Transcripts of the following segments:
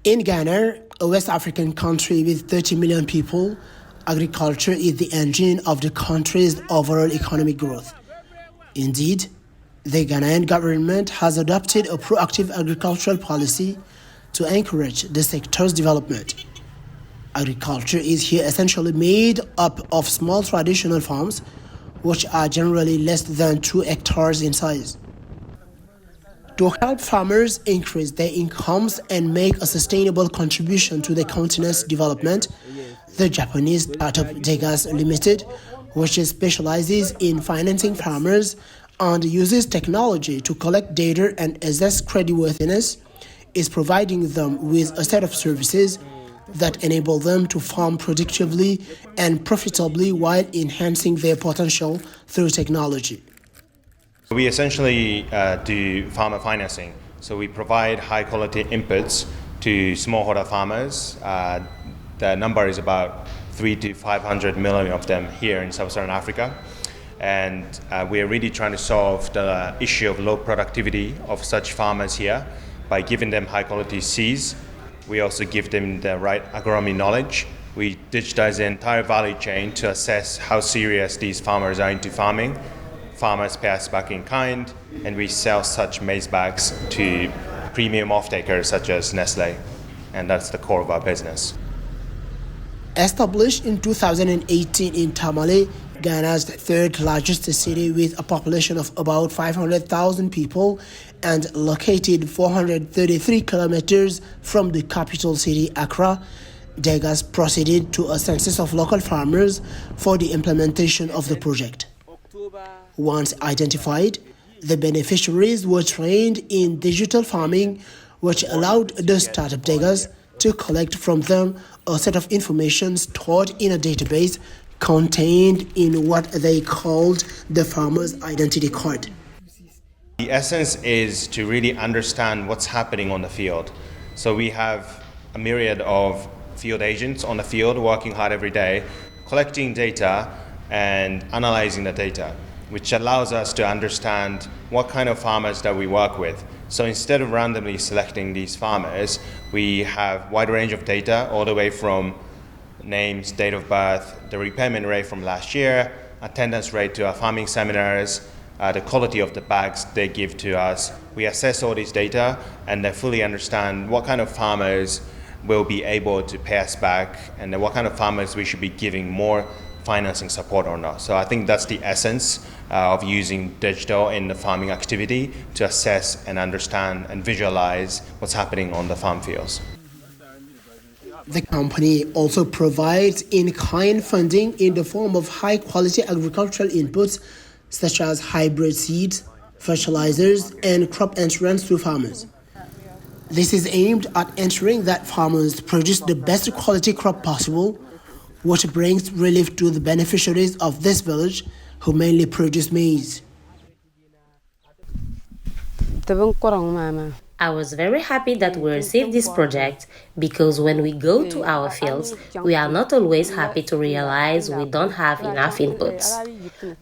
In Ghana, a West African country with 30 million people, agriculture is the engine of the country's overall economic growth. Indeed, the Ghanaian government has adopted a proactive agricultural policy to encourage the sector's development. Agriculture is here essentially made up of small traditional farms, which are generally less than 2 hectares in size. To help farmers increase their incomes and make a sustainable contribution to the continent's development, the Japanese startup TICAD Limited, which specializes in financing farmers and uses technology to collect data and assess creditworthiness, is providing them with a set of services that enable them to farm productively and profitably while enhancing their potential through technology. We essentially do farmer financing. So we provide high quality inputs to smallholder farmers. The number is about 300 to 500 million of them here in Sub-Saharan Africa. And we are really trying to solve the issue of low productivity of such farmers here by giving them high quality seeds. We also give them the right agronomy knowledge. We digitize the entire value chain to assess how serious these farmers are into farming. Farmers pay us back in kind, and we sell such maize bags to premium off-takers such as Nestle, and that's the core of our business. Established in 2018 in Tamale, Ghana's third largest city with a population of about 500,000 people and located 433 kilometers from the capital city Accra, TICAD proceeded to a census of local farmers for the implementation of the project. Once identified, the beneficiaries were trained in digital farming, which allowed the startup TICAD to collect from them a set of information stored in a database contained in what they called the farmer's identity card. The essence is to really understand what's happening on the field. So we have a myriad of field agents on the field working hard every day, collecting data and analyzing the data, which allows us to understand what kind of farmers that we work with. So instead of randomly selecting these farmers, we have a wide range of data, all the way from names, date of birth, the repayment rate from last year, attendance rate to our farming seminars, the quality of the bags they give to us. We assess all these data and then fully understand what kind of farmers will be able to pay us back and then what kind of farmers we should be giving more financing support or not. So I think that's the essence of using digital in the farming activity to assess and understand and visualize what's happening on the farm fields. The company also provides in-kind funding in the form of high-quality agricultural inputs such as hybrid seeds, fertilizers, and crop insurance to farmers. This is aimed at ensuring that farmers produce the best quality crop possible, which brings relief to the beneficiaries of this village who mainly produce maize. I was very happy that we received this project because when we go to our fields, we are not always happy to realize we don't have enough inputs.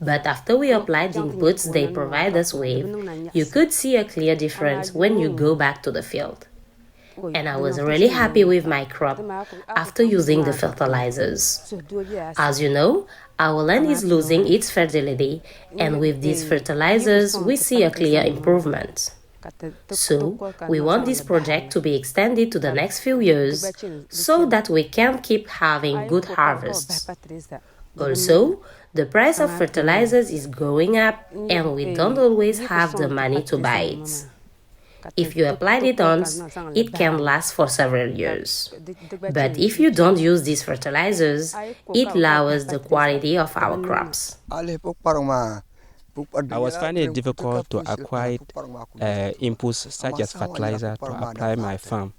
But after we applied the inputs they provide us with, you could see a clear difference when you go back to the field. And I was really happy with my crop after using the fertilizers. As you know, our land is losing its fertility, and with these fertilizers we see a clear improvement. So, we want this project to be extended to the next few years so that we can keep having good harvests. Also, the price of fertilizers is going up and we don't always have the money to buy it. If you apply it once, it can last for several years. But if you don't use these fertilizers, it lowers the quality of our crops. I was finding it difficult to acquire inputs such as fertilizer to apply my farm.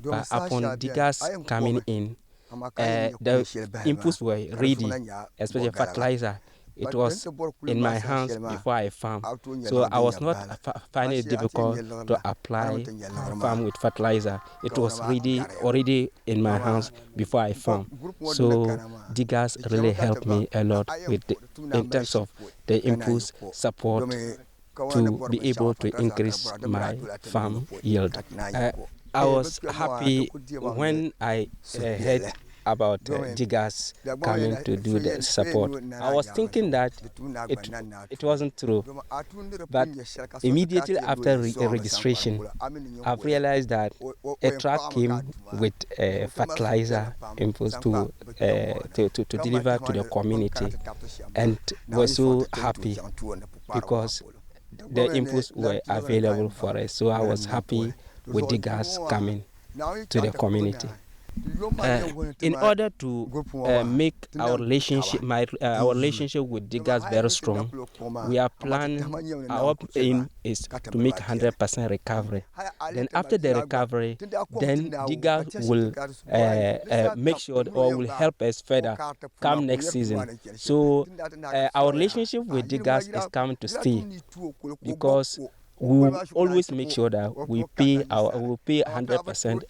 But upon TICAD coming in, the inputs were ready, especially fertilizer. It was in my hands before I farm. So I was not finding it difficult to apply farm with fertilizer. It was already in my hands before I farm. So TICAD really helped me a lot in terms of the inputs support to be able to increase my farm yield. I was happy when I heard about diggers coming to do the support. I was thinking that it wasn't true, but immediately after registration, I've realized that a truck came with fertilizer inputs to deliver to the community, and we're so happy because the inputs were available for us. So I was happy with the gas coming to the community. In order to make our relationship with diggers very strong, we are planning. Our aim is to make 100% recovery. Then after the recovery, then diggers will make sure or will help us further come next season. So our relationship with diggers is coming to stay because we will always make sure that we pay 100%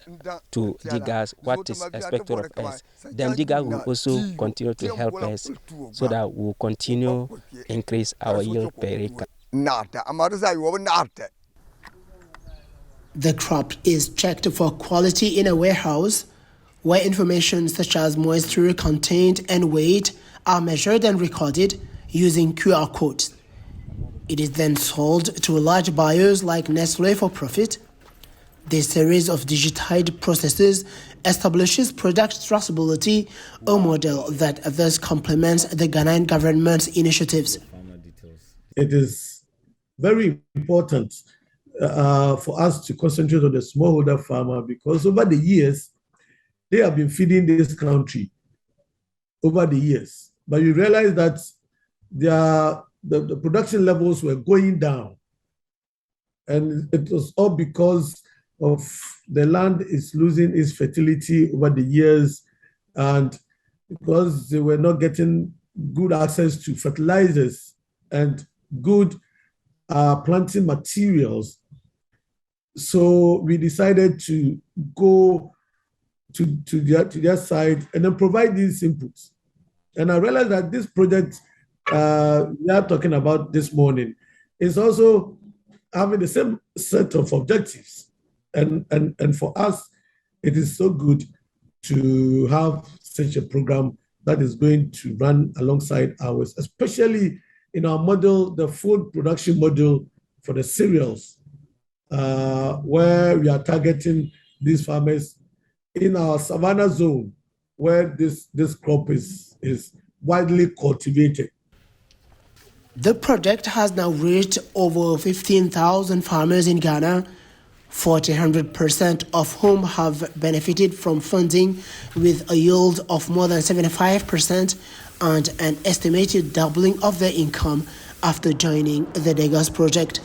to diggers what is expected of us. Then diggers will also continue to help us so that we will continue increase our yield per acre. The crop is checked for quality in a warehouse where information such as moisture content and weight are measured and recorded using QR codes. It is then sold to large buyers like Nestle for profit. This series of digitized processes establishes product traceability, a model that thus complements the Ghanaian government's initiatives. It is very important for us to concentrate on the smallholder farmer because over the years, they have been feeding this country over the years. But you realize that the production levels were going down. And it was all because of the land is losing its fertility over the years and because they were not getting good access to fertilizers and good planting materials. So we decided to go to their side and then provide these inputs. And I realized that this project we are talking about this morning is also having the same set of objectives. And for us, it is so good to have such a program that is going to run alongside ours, especially in our model, the food production model for the cereals, where we are targeting these farmers in our savannah zone, where this crop is widely cultivated. The project has now reached over 15,000 farmers in Ghana, 100% of whom have benefited from funding with a yield of more than 75% and an estimated doubling of their income after joining the Degas project.